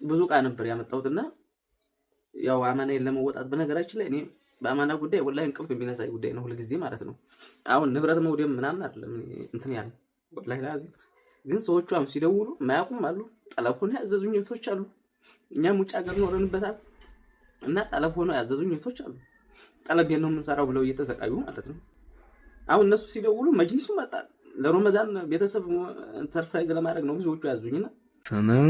ብዙ ቃ ነበር ያመጣሁትና ያው አማናዬን ለመወጣት በነገራችን ላይ እኔ በአማና ጉዳይ ወላሂ እንቅልፍ የሚነሳኝ ጉዳይ ነው ሁሉ ጊዜ ማለት ነው። አሁን ንብረት መውደም ምናምን አይደለም እንትን ያለ ወላሂ ላዚ ግን ሰዎቹ አሁን ሲደውሉ ማያውቁም አሉ። ጠለፎን ያዘዙኝ እህቶች አሉ። እኛም ውጭ ሀገር ኖረንበታል እና ጠለፎን ያዘዙኝ እህቶች አሉ። ጠለቤን ነው የምንሰራው ብለው እየተሰቃዩ ማለት ነው። አሁን እነሱ ሲደውሉ መጅሊሱ መጣ ለረመዳን ቤተሰብ ሰርፕራይዝ ለማድረግ ነው ብዙዎቹ ያዙኝና فمن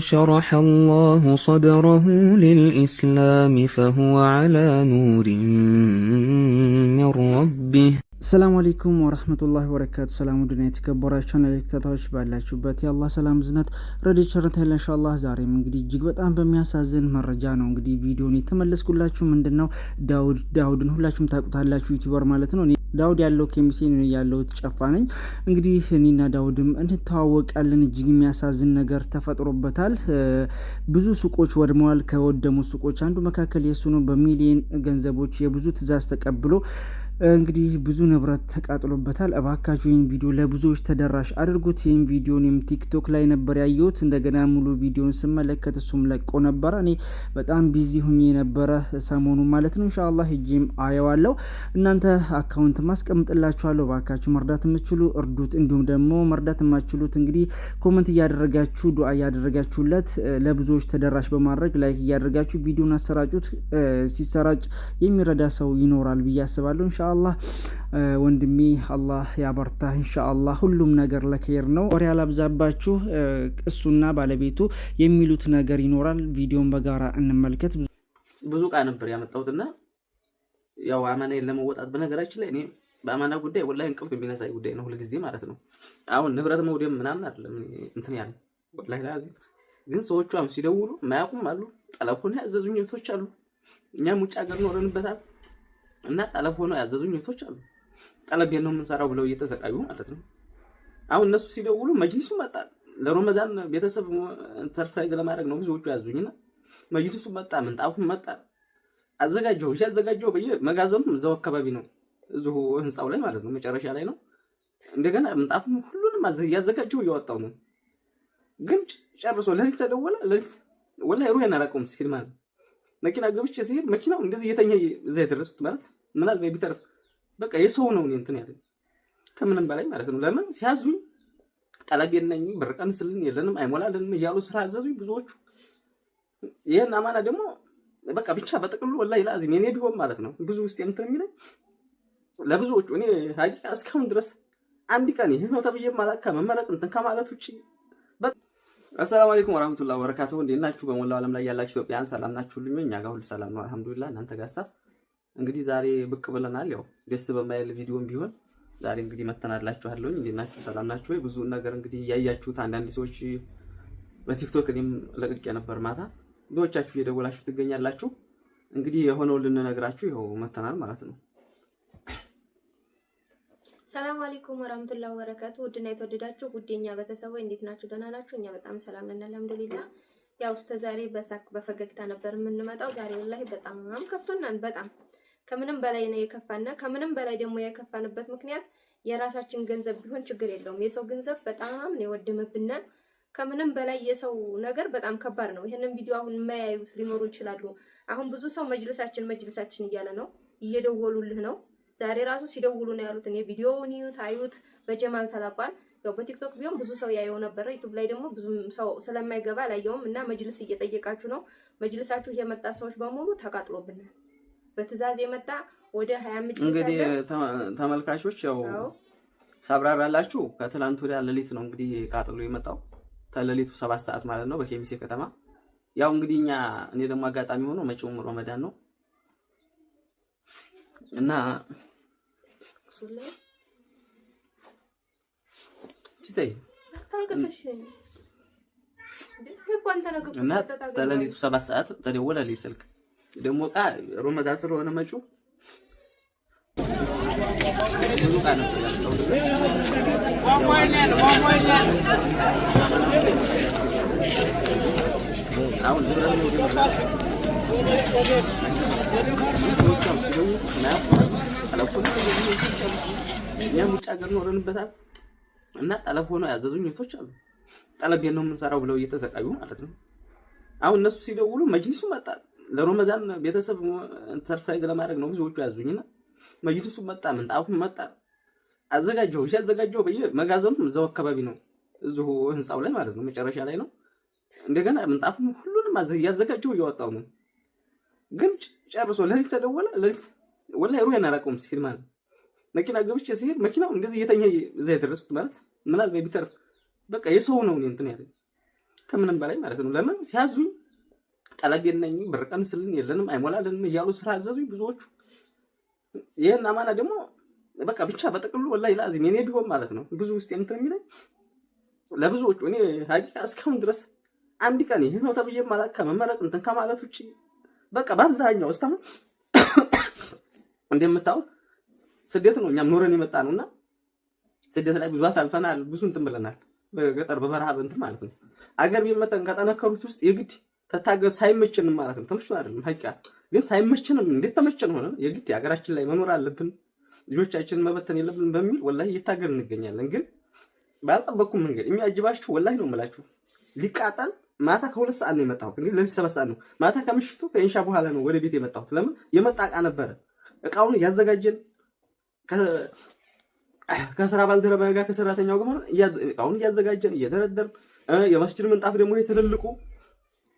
شرح الله صدره للإسلام فهو على نور من ربه السلام عليكم ورحمة الله وبركاته. سلام ودنيا تكبرات ቻናል ተከታታዮች ባላችሁበት የአላህ ሰላም ዝነት ረድኤት ቸርነት ያለ ኢንሻአላህ ዛሬም እንግዲህ እጅግ በጣም በሚያሳዝን መረጃ ነው እንግዲህ ቪዲዮን የተመለስኩላችሁ። ምንድነው ዳውድን ሁላችሁም ታውቁታላችሁ፣ ዩቲዩበር ማለት ነው። ዳውድ ያለው ኬሚሴ ነው ያለው ጨፋ ነኝ። እንግዲህ እኔና ዳውድም እንተዋወቃለን። እጅግ የሚያሳዝን ነገር ተፈጥሮበታል። ብዙ ሱቆች ወድመዋል። ከወደሙ ሱቆች አንዱ መካከል የሱ ነው። በሚሊዮን ገንዘቦች የብዙ ትዕዛዝ ተቀብሎ እንግዲህ ብዙ ንብረት ተቃጥሎበታል። እባካችሁ ይህን ቪዲዮ ለብዙዎች ተደራሽ አድርጉት። ይህን ቪዲዮን ቲክቶክ ላይ ነበር ያየሁት። እንደገና ሙሉ ቪዲዮን ስመለከት እሱም ለቆ ነበረ። እኔ በጣም ቢዚ ሁኜ ነበረ ሰሞኑ ማለት ነው። ኢንሻአላህ ሂጂም አየዋለሁ። እናንተ አካውንት ማስቀምጥላችኋለሁ። እባካችሁ መርዳት የምትችሉ እርዱት። እንዲሁም ደግሞ መርዳት የማትችሉት እንግዲህ ኮሜንት እያደረጋችሁ ዱአ እያደረጋችሁለት ለብዙዎች ተደራሽ በማድረግ ላይክ እያደረጋችሁ ቪዲዮን አሰራጩት። ሲሰራጭ የሚረዳ ሰው ይኖራል ብዬ አስባለሁ። ኢንሻአላህ ወንድሜ አላህ ያበርታ። ኢንሻአላህ ሁሉም ነገር ለኸይር ነው። ወሬ አላብዛባችሁ። እሱና ባለቤቱ የሚሉት ነገር ይኖራል። ቪዲዮን በጋራ እንመልከት። ብዙ ቃ ነበር ያመጣሁትና ያው አማናዬን ለመወጣት በነገራችን ላይ እኔ በአማና ጉዳይ ወላሂ እንቅልፍ የሚነሳኝ ጉዳይ ነው ሁሉ ጊዜ ማለት ነው። አሁን ንብረት መውደም ምናምን አይደለም እንትን ያለ ወላሂ ላዚ ግን ሰዎቹ አሁን ሲደውሉ ማያውቁም አሉ። ጠለፎን ያዘዙኝ እህቶች አሉ። እኛም ውጭ ሀገር ኖረንበታል እና ጠለፎን ያዘዙኝ እህቶች አሉ። ጠለቤን ነው የምንሰራው ብለው እየተሰቃዩ ማለት ነው። አሁን እነሱ ሲደውሉ መጅሊሱ መጣ ለረመዳን ቤተሰብ ሰርፕራይዝ ለማድረግ ነው ብዙዎቹ ያዙኝና መጅሊሱ መጣ፣ ምንጣፉም መጣ። አዘጋጀው በየመጋዘኑ እዛው አካባቢ ነው እዚሁ ህንጻው ላይ ማለት ነው መጨረሻ ላይ ነው። እንደገና ምንጣፉም ሁሉንም ያዘጋጀው እያወጣው ነው። ግን ጨርሶ ለሊት ተደወለ። ለሊት ወላሂ ሩሄን አላውቀውም ሲል ማለት መኪና ገብቼ ሲሄድ መኪናው እንደዚህ እየተኛ እዛ የደረስኩት ማለት ምናልባት ቢተርፍ በቃ የሰው ነው እንትን ያለ ከምንም በላይ ማለት ነው። ለምን ሲያዙኝ ጠለቤን ነኝ ብር ቀንስልኝ የለንም አይሞላልንም እያሉ ስራ አዘዙኝ ብዙዎቹ። ይሄን አማና ደግሞ በቃ ብቻ በጥቅሉ ወላሂ ላዚም የኔ ቢሆን ማለት ነው ብዙ ውስጥ እንትን የሚለኝ ለብዙዎቹ እኔ ሀቂቃ እስካሁን ድረስ አንድ ቀን ይሄ ነው ተብዬ ማላካ መመረጥ እንትን ከማለት ውጪ አሰላሙ አለይኩም ወራህመቱላሂ ወበረካቱሁ። እንዴት ናችሁ? በሞላው ዓለም ላይ ያላችሁ ኢትዮጵያውያን ሰላም ናችሁልኝ? እኛ ጋር ሁሉ ሰላም ነው አልሐምዱሊላህ። እናንተ ጋርሳ? እንግዲህ ዛሬ ብቅ ብለናል። ያው ደስ በማይል ቪዲዮም ቢሆን ዛሬ እንግዲህ መተናላችኋለሁ። እንዴት ናችሁ? ሰላም ናችሁ ወይ? ብዙ ነገር እንግዲህ ያያችሁት አንዳንድ ሰዎች በቲክቶክ እኔም ለቅቄ ነበር ማታ ብዙዎቻችሁ እየደወላችሁ ትገኛላችሁ። እንግዲህ የሆነው ልንነግራችሁ ይኸው መተናል ማለት ነው። ሰላም አለይኩም ወራህመቱላሂ ወበረካቱ። ውድና የተወደዳችሁ ጉዴኛ ቤተሰቦች እንዴት ናችሁ? ደህና ናችሁ? እኛ በጣም ሰላም ነን አልሐምዱሊላህ። ያው እስከ ዛሬ በሳቅ በፈገግታ ነበር የምንመጣው። ዛሬ ወላሂ በጣም ከፍቶናል። በጣም ከምንም በላይ ነው የከፋና ከምንም በላይ ደግሞ የከፋንበት ምክንያት የራሳችን ገንዘብ ቢሆን ችግር የለውም። የሰው ገንዘብ በጣም ነው የወደመብና ከምንም በላይ የሰው ነገር በጣም ከባድ ነው። ይሄንን ቪዲዮ አሁን የማያዩት ሊኖሩ ይችላሉ። አሁን ብዙ ሰው መጅልሳችን እያለ ነው፣ እየደወሉልህ ነው። ዛሬ ራሱ ሲደውሉ ነው ያሉት። እኔ ቪዲዮውን ታዩት በጀማል ተላቋል። ያው በቲክቶክ ቢሆን ብዙ ሰው ያየው ነበር። ዩቲዩብ ላይ ደግሞ ብዙ ሰው ስለማይገባ ላየውም እና መጅልስ እየጠየቃችሁ ነው። መጅልሳችሁ የመጣ ሰዎች በሙሉ ተቃጥሎብናል። በትዕዛዝ የመጣ ወደ 25 እንግዲህ ተመልካቾች ያው ሳብራራላችሁ ከትላንት ወዲያ ሌሊት ነው እንግዲህ ቃጥሎ የመጣው ተለሊቱ 7 ሰዓት ማለት ነው በኬሚሴ ከተማ። ያው እንግዲህ እኔ ደግሞ አጋጣሚ ሆኖ መጪው ረመዳን ነው እና ተለሊቱ 7 ሰዓት ተደወለልኝ ስልክ። ደግሞ ረመዳን ስለሆነ መጪው ብዙ ቃል ነው አሁን እኛም ውጭ ሀገር ኖረንበታል እና ጠለፎን ያዘዙኝ እህቶች አሉ። ጠለቤን ነው የምንሰራው ብለው እየተሰቃዩ ማለት ነው። አሁን እነሱ ሲደውሉ መጅሊሱ መጣ። ለረመዳን ቤተሰብ ሰርፕራይዝ ለማድረግ ነው ብዙዎቹ ያዙኝና መጅሊሱ መጣ፣ ምንጣፉም መጣ። እያዘጋጀሁ በየመጋዘኑ እዛው አካባቢ ነው እዚሁ ህንጻው ላይ ማለት ነው መጨረሻ ላይ ነው። እንደገና ምንጣፉም ሁሉንም እያዘጋጀሁ እያወጣሁ ነው። ግን ጨርሶ ለሊት ተደወለ። ለሊት ወላሂ ሩሄን አላውቀውም ሲሄድ ማለት መኪና ገብቼ ሲሄድ መኪናው እንደዚህ እየተኛ እዛ የደረስኩት ማለት ምናልባት ቢተርፍ በቃ የሰው ነው እንትን ያለኝ ከምንም በላይ ማለት ነው። ለምን ሲያዙኝ ጠለብ የለኝ ብር ቀንስልን የለንም አይሞላልንም እያሉ ስራ አዘዙኝ ብዙዎቹ። ይሄን አማና ደግሞ በቃ ብቻ በጥቅሉ ወላሂ ላዚም እኔ ቢሆን ማለት ነው ብዙ ውስጥ እንትን የሚለኝ ለብዙዎቹ እኔ ሀቂቃ እስካሁን ድረስ አንድ ቀን ይሄ ነው ተብዬ ማለት ከመመረቅ እንትን ከማለት ውጪ በቃ በአብዛኛው እስካሁን እንደምታውቁት ስደት ነው እኛም ኖረን የመጣ ነውና ስደት ላይ ብዙ አሳልፈናል፣ ብዙ እንትን ብለናል። በገጠር በበረሃ እንትን ማለት ነው። አገር ቢመጣን ከጠነከሩት ውስጥ የግድ ተታገር ሳይመችንም ማለት ነው ተመችቶ አይደለም ሀቂቃ ግን ሳይመችንም እንዴት ተመቸን ሆነ የግድ ሀገራችን ላይ መኖር አለብን ልጆቻችንን መበተን የለብን በሚል ወላሂ እየታገል እንገኛለን። ግን ባልጠበቅኩም መንገድ የሚያጅባችሁ ወላሂ ነው የምላችሁ ሊቃጠል ማታ ከ2 ሰዓት ነው የመጣሁት። እንግዲህ ለሊት 7 ሰዓት ነው ማታ ከምሽቱ ከኢንሻ በኋላ ነው ወደ ቤት የመጣሁት። ለምን የመጣ ዕቃ ነበረ። ዕቃውን እያዘጋጀን ከስራ ባልደረባ ጋር ከሰራተኛው ጋር ዕቃውን እያዘጋጀን እየደረደርን የመስጂድ ምንጣፍ ደግሞ ትልልቁ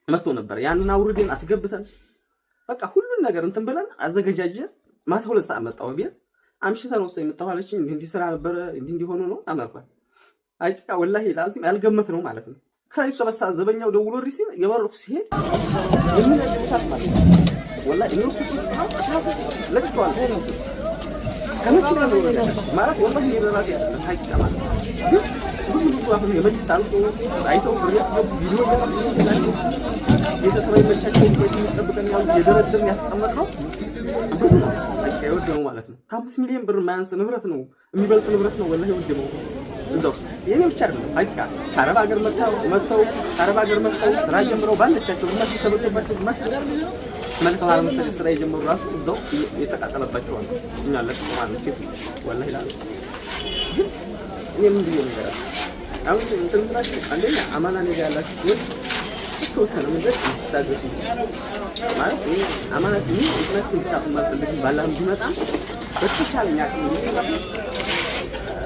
መጥቶ ነበር። ያንን አውርደን አስገብተን በቃ ሁሉን ነገር እንትን ብለን አዘጋጃጀን። ማታ 2 ሰዓት መጣሁ ቤት። አምሽተን ነው የመጣሁ አለችኝ። እንዲህ ስራ ነበረ እንዲህ ሆኖ ነው አመልኳል። ሀቂቃ ወላሂ ላዚም ያልገመት ነው ማለት ነው። ከላይ ሰበሳ ዘበኛው ደውሎ ሪሲን የበረኩ ሲሄድ የሚነደው ሰዓት ማለት ነው ወላሂ ነው ሱቅ ውስጥ ሰዓት ለቅቷል ነው ከመኪና ነው ማለት ወላሂ የራሴ አይደለም ሀቂቃ ማለት ግን ብዙ አሁን የመጅልስ አልቆ አይተው ያስገቡ ቪዲዮ ያላችሁ ቤተሰብ ይመቻቸው ወይ የሚጠብቀን ያው የደረደርን ያስቀመጥ ነው ብዙ ነው ሀቂቃ ይወድ ነው ማለት ነው። 5 ሚሊዮን ብር ማያንስ ንብረት ነው የሚበልጥ ንብረት ነው ወላሂ ውድ ነው። እዛው የኔ ብቻ አይደለም ሀቂቃ ከአረብ ሀገር መጥተው ከአረብ ሀገር መጥተው ስራ ጀምረው ባለቻቸው ግማሽ ተበልቶባቸው ግማሽ መልሰው አለመሰለኝ ስራ የጀመሩ ራሱ እዛው የተቃጠለባቸው አሉ። እኛ ለቅሶ ማለት ሴት ወላሂ ላ ግን እኔ ምን ብዬ ነገር አሁን እንትን ብላችሁ አንደኛ አማና ነገር ያላችሁ ሰዎች ስትወሰነ መንገድ ትታገሱ ማለት እኔ አማና ምን እንትናችሁን ስታፍ ማለት ባላም ቢመጣም በተሻለኝ አቅም ይሰራል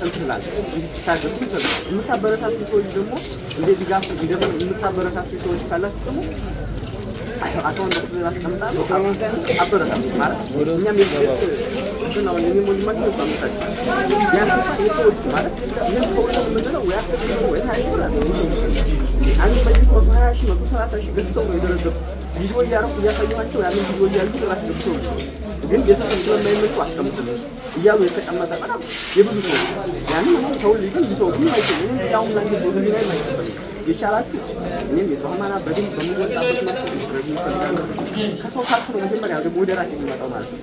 እንትላል እንድታገሱ የምታበረታቱ ሰዎች ደግሞ እንደ ድጋፍ እንደምን የምታበረታቱ ሰዎች ካላችሁ ደግሞ አካውንት ላይ አስቀምጣለሁ አበረታቱ ማለት እኛም የስደት ነው የሚሞልማቸው ታምጣች ቢያንስ የሰዎች ማለት ይሄን ከሁሉም ምንድነው ወይ 10 ወይ 20 ብር ነው የሰው አንድ መጅልስ 120 ሺህ 130 ሺህ ገዝተው ነው የደረደሩ ቪዲዮ እያረኩ እያሳየኋቸው ያንን ቪዲዮ እያዩ አስገብተው ግን ቤተሰብ ስለማይመጡ አስቀምጥልኝ እያሉ የተቀመጠ በጣም የብዙ ሰው ያንን ነው ተውልኝ ግን ቢሰው ግን አይችልም ያው ምን ላይ ነው ላይ ማይቀበል የቻላችሁ እኔም የሰው ማና በደንብ በሚወጣበት መልኩ ይፈልጋለሁ ከሰው ሳልፍ ነው መጀመሪያ ደግሞ ወደ ራሴ የሚመጣው ማለት ነው።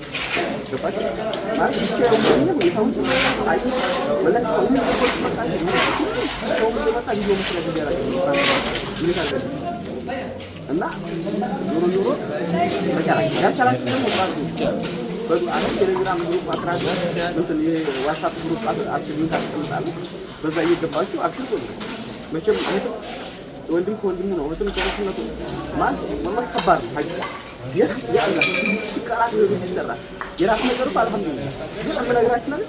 ገባችሁ ማለት ብቻ ነው ሁኔታውን አይ ወላሂ ሰው ምን ይቆጥ መጣ ሰው ምን መጣ ቪዲዮ መስራት ይያላችሁ ምን ታደርጉ እና ዞሮ መቻላችሁ ያቻላችሁ ደግሞ ባሉ በዱዓና ቴሌግራም ግሩፕ 11 እንትን የዋትስአፕ ግሩፕ አስገኝታ ተቀምጣሉ በዛ እየገባችሁ አብሽሩ መቼም ወንድም ከወንድሙ ነው ወንድም ከወንድሙ ማለት ወላሂ ከባድ ነው ሀቂቃ የራስ ያላ ሲቀራት ነው የሚሰራስ የራስ ነገር አልሐምዱሊላህ ግን አመናግራችሁ ነው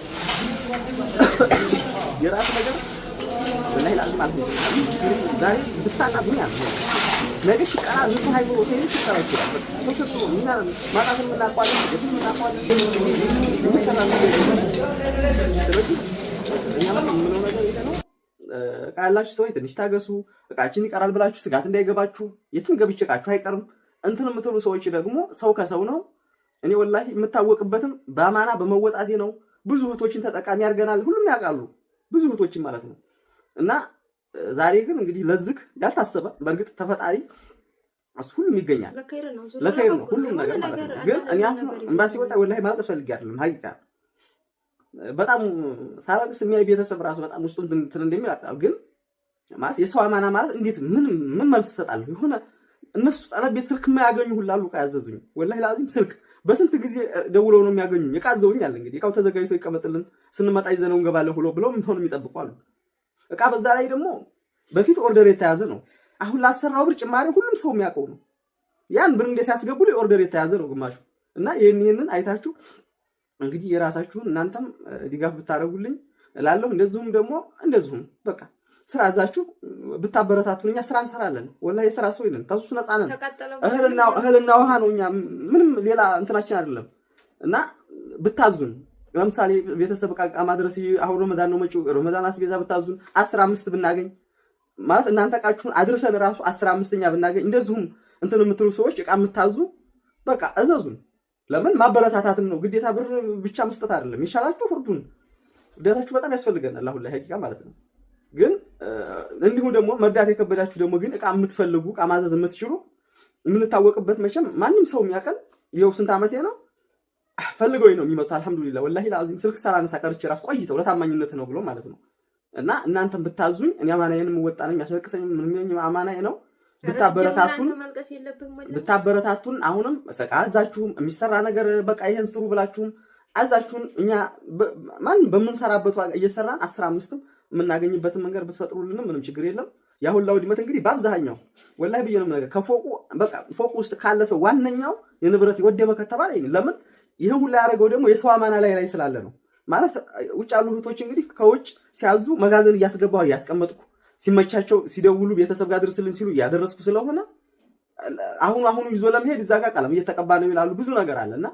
የራስ ነገር ወላሂ ላዝም አልሐምዱሊላህ ዛሬ ብታጣብኝ አለ ነገ ሲቀራ ንጹህ ሃይማኖት ነው ሲቀራ ይችላል ተሰጥቶ ምን ማጣትን ምናቋል የትም ምናቋል የሚሰራ ነው ስለዚህ እኛ ምን ነው ነገር ይሄ ነው ቃላችሁ ሰዎች ትንሽ ታገሱ እቃችን ይቀራል ብላችሁ ስጋት እንዳይገባችሁ የትም ገብቼ እቃችሁ አይቀርም እንትን የምትሉ ሰዎች ደግሞ ሰው ከሰው ነው። እኔ ወላሂ የምታወቅበትም በአማና በመወጣቴ ነው። ብዙ እህቶችን ተጠቃሚ አድርገናል ሁሉም ያውቃሉ ብዙ እህቶችን ማለት ነው። እና ዛሬ ግን እንግዲህ ለዝክ ያልታሰበ በእርግጥ ተፈጣሪ ሁሉም ይገኛል ለኸይር ነው ሁሉም ነገር ማለት ነው። ግን እኔ አሁን ኤምባሲ ወጣ ወላሂ ማለት አስፈልጊ አይደለም ሀቂቃ በጣም ሳላቅስ የሚያይ ቤተሰብ ራሱ በጣም ውስጡን እንትን እንደሚል አውቃለሁ። ግን ማለት የሰው አማና ማለት እንዴት ምን መልስ ይሰጣሉ? የሆነ እነሱ ጠለቤት ስልክ የማያገኙ ሁሉ አሉ። ያዘዙኝ ወላሂ ላዚም ስልክ በስንት ጊዜ ደውለው ነው የሚያገኙኝ። የቃዘውኝ አለ እንግዲህ እቃው ተዘጋጅቶ ይቀመጥልን ስንመጣ ይዘነው እንገባለን ብለው ምን ሆነ የሚጠብቁ አሉ። እቃ በዛ ላይ ደግሞ በፊት ኦርደር የተያዘ ነው አሁን ላሰራው ብር ጭማሪ ሁሉም ሰው የሚያውቀው ነው። ያን ብር እንደ ሲያስገቡ ላይ ኦርደር የተያዘ ነው ግማሹ እና ይሄንን አይታችሁ እንግዲህ የራሳችሁን እናንተም ድጋፍ ብታረጉልኝ እላለሁ። እንደዚሁም በቃ ስራ አዛችሁ ብታበረታቱን እኛ ስራ እንሰራለን። ወላሂ የስራ ሰው ይነን ተሱስ ነፃ ነን። እህልና ውሃ ነው እኛ ምንም ሌላ እንትናችን አይደለም። እና ብታዙን ለምሳሌ ቤተሰብ ዕቃ ማድረስ አሁን ረመዳን ነው መጪው ረመዳን አስቤዛ ብታዙን 15 ብናገኝ ማለት እናንተ ዕቃችሁን አድርሰን ራሱ 15ኛ ብናገኝ እንደዚሁም እንትን የምትሉ ሰዎች ዕቃ የምታዙ በቃ እዘዙን። ለምን ማበረታታትም ነው ግዴታ ብር ብቻ መስጠት አይደለም። ይሻላችሁ ፍርዱን ግዴታችሁ በጣም ያስፈልገናል አሁን ላይ ሀቂቃ ማለት ነው። ግን እንዲሁ ደግሞ መርዳት የከበዳችሁ ደግሞ ግን ዕቃ የምትፈልጉ ዕቃ ማዘዝ የምትችሉ የምንታወቅበት መቼም ማንም ሰው የሚያቀል ይኸው ስንት ዓመቴ ነው ፈልገው ነው የሚመጣው። አልহামዱሊላህ ወላሂ ለአዚም ስልክ ሰላነሳ ቀርቼ ራስ ቆይተው ለታማኝነት ነው ብሎ ማለት ነው። እና እናንተም ብታዙኝ እኔ አማናዬን የምወጣ ነኝ። ያስለቅሰኝ ምን ምን አማናዬ ነው። ብታበረታቱን አሁንም አዛችሁም የሚሰራ ነገር በቃ ይሄን ስሩ ብላችሁም አዛችሁን እኛ ማን በምንሰራበት ዋጋ እየሰራን 15ም የምናገኝበትን መንገድ ብትፈጥሩልን ምንም ችግር የለም። ያሁን ለውድመት እንግዲህ በአብዛኛው ወላሂ በየነም ነገር ከፎቁ በቃ ፎቁ ውስጥ ካለ ሰው ዋነኛው የንብረት ወደመ ከተባለ ለምን ይሄን ሁሉ ያደረገው ደግሞ የሰው አማና ላይ ስላለ ነው። ማለት ውጭ ያሉ እህቶች እንግዲህ ከውጭ ሲያዙ መጋዘን እያስገባው እያስቀመጥኩ ሲመቻቸው ሲደውሉ ቤተሰብ ጋር ድርስልን ሲሉ እያደረስኩ ስለሆነ አሁን ይዞ ለመሄድ እዛ ጋር ቀለም እየተቀባ ነው ይላሉ። ብዙ ነገር አለና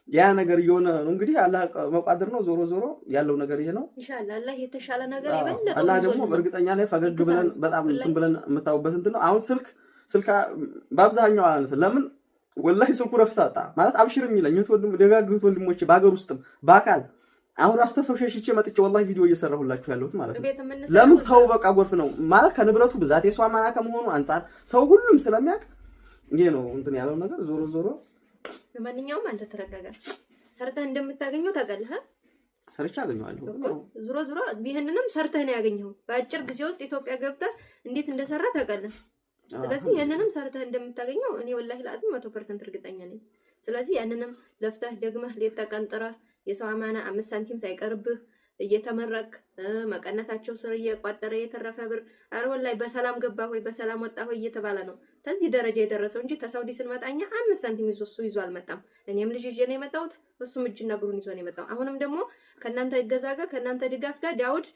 ያ ነገር እየሆነ ነው እንግዲህ አላህ መቋደር ነው። ዞሮ ያለው ነገር ይሄ ነው። ኢንሻአላህ አላህ የተሻለ ነገር ይበልጥ አላህ ደግሞ በእርግጠኛ ላይ ፈገግ ብለን በጣም እንትን ብለን የምታውበት እንትን ነው። አሁን ስልክ በአብዛኛው አላነሳ ለምን ወላሂ ስልኩ ረፍታጣ ማለት አብሽር የሚለኝ ደጋግሁት ወንድሞቼ በአገር ውስጥም በአካል አሁን ራሱ ተሰው ሸሽቼ መጥቼ ወላሂ ቪዲዮ እየሰራሁላችሁ ያለሁት ማለት ነው። ለምን ሰው በቃ ጎርፍ ነው ማለት ከንብረቱ ብዛት የሰው አማና ከመሆኑ አንፃር ሰው ሁሉም ስለሚያውቅ ይሄ ነው እንትን ያለው ነገር። ዞሮ ለማንኛውም አንተ ተረጋጋ። ሰርተህ እንደምታገኘው ታውቃለህ። ሰርቻ አገኘዋለሁ። ዞሮ ይሄንንም ሰርተህ ነው ያገኘው። በአጭር ጊዜ ውስጥ ኢትዮጵያ ገብተህ እንዴት እንደሰራ ታውቃለህ። ስለዚህ ያንንም ሰርተህ እንደምታገኘው እኔ ወላሂ ለአዝም 100% እርግጠኛ ነኝ። ስለዚህ ያንንም ለፍተህ ደግመህ ሌት ተቀን ጥረህ የሰው አማና 5 ሳንቲም ሳይቀርብህ እየተመረቅ መቀነታቸው ስር እየቋጠረ የተረፈ ብር አረ ወላሂ በሰላም ገባ ሆይ በሰላም ወጣ ሆይ እየተባለ ነው ተዚህ ደረጃ የደረሰው እንጂ ተሳውዲ ስንመጣኛ 5 ሳንቲም ይዞ አልመጣም። እኔም ልጅ ይዤ ነው የመጣሁት፣ እሱም እጅና እግሩን ይዞ ነው የመጣው። አሁንም ደግሞ ከናንተ እገዛ ጋር ከናንተ ድጋፍ ጋር ዳውድ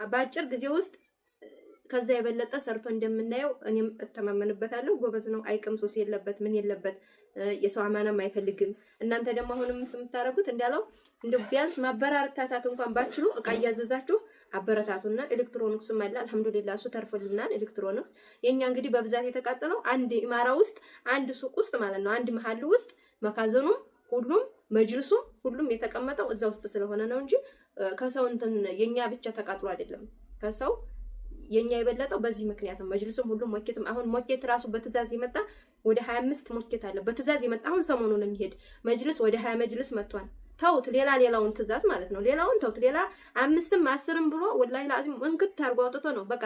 በአጭር ጊዜ ውስጥ ከዛ የበለጠ ሰርቶ እንደምናየው እኔም እተማመንበታለሁ። ጎበዝ ነው፣ አይቅም፣ ሱስ የለበት፣ ምን የለበት፣ የሰው አማናም አይፈልግም። እናንተ ደግሞ አሁንም የምታረጉት እንዳለው እንደው ቢያንስ ማበረታታት እንኳን ባችሉ እቃ እያዘዛችሁ አበረታቱና ኤሌክትሮኒክስም አለ አልহামዱሊላህ እሱ ተርፎልናል። ኤሌክትሮኒክስ የኛ እንግዲህ በብዛት የተቃጠለው አንድ ኢማራ ውስጥ አንድ ሱቅ ውስጥ ማለት ነው። አንድ መሐል ውስጥ መካዘኑም ሁሉም መጅልሱም ሁሉም የተቀመጠው እዛ ውስጥ ስለሆነ ነው እንጂ ከሰው እንትን የኛ ብቻ ተቃጥሎ አይደለም። ከሰው የኛ የበለጠው በዚህ ምክንያት ነው። መጅልሱም ሁሉም ሞኬትም አሁን ሞኬት ራሱ በትዛዝ የመጣ ወደ 25 ሞኬት አለ በትዛዝ የመጣ አሁን ሰሞኑን የሚሄድ መጅልስ ወደ 20 መጅልስ መጥቷል። ተውት ሌላውን ትዛዝ ማለት ነው። ሌላውን ተውት ሌላ 5ም 10ም ብሎ ወላሂ ለአዚም እንክት አርጎ አውጥቶ ነው በቃ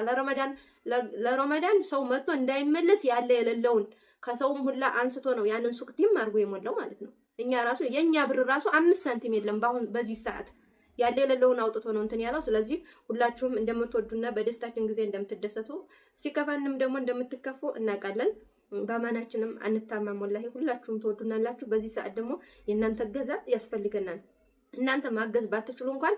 ለረመዳን ሰው መጥቶ እንዳይመለስ ያለ የሌለውን ከሰውም ሁላ አንስቶ ነው ያንን ሱቅ ቲም አርጎ የሞላው ማለት ነው። እኛ ራሱ የኛ ብር ራሱ 5 ሳንቲም የለም ባሁን በዚህ ሰዓት ያለ የሌለውን አውጥቶ ነው እንትን ያለው። ስለዚህ ሁላችሁም እንደምትወዱና በደስታችን ጊዜ እንደምትደሰቱ ሲከፋንም ደግሞ እንደምትከፉ እናውቃለን። በአማናችንም አንታማም። ወላሂ ሁላችሁም ትወዱናላችሁ። በዚህ ሰዓት ደግሞ የእናንተ ገዛ ያስፈልገናል። እናንተ ማገዝ ባትችሉ እንኳን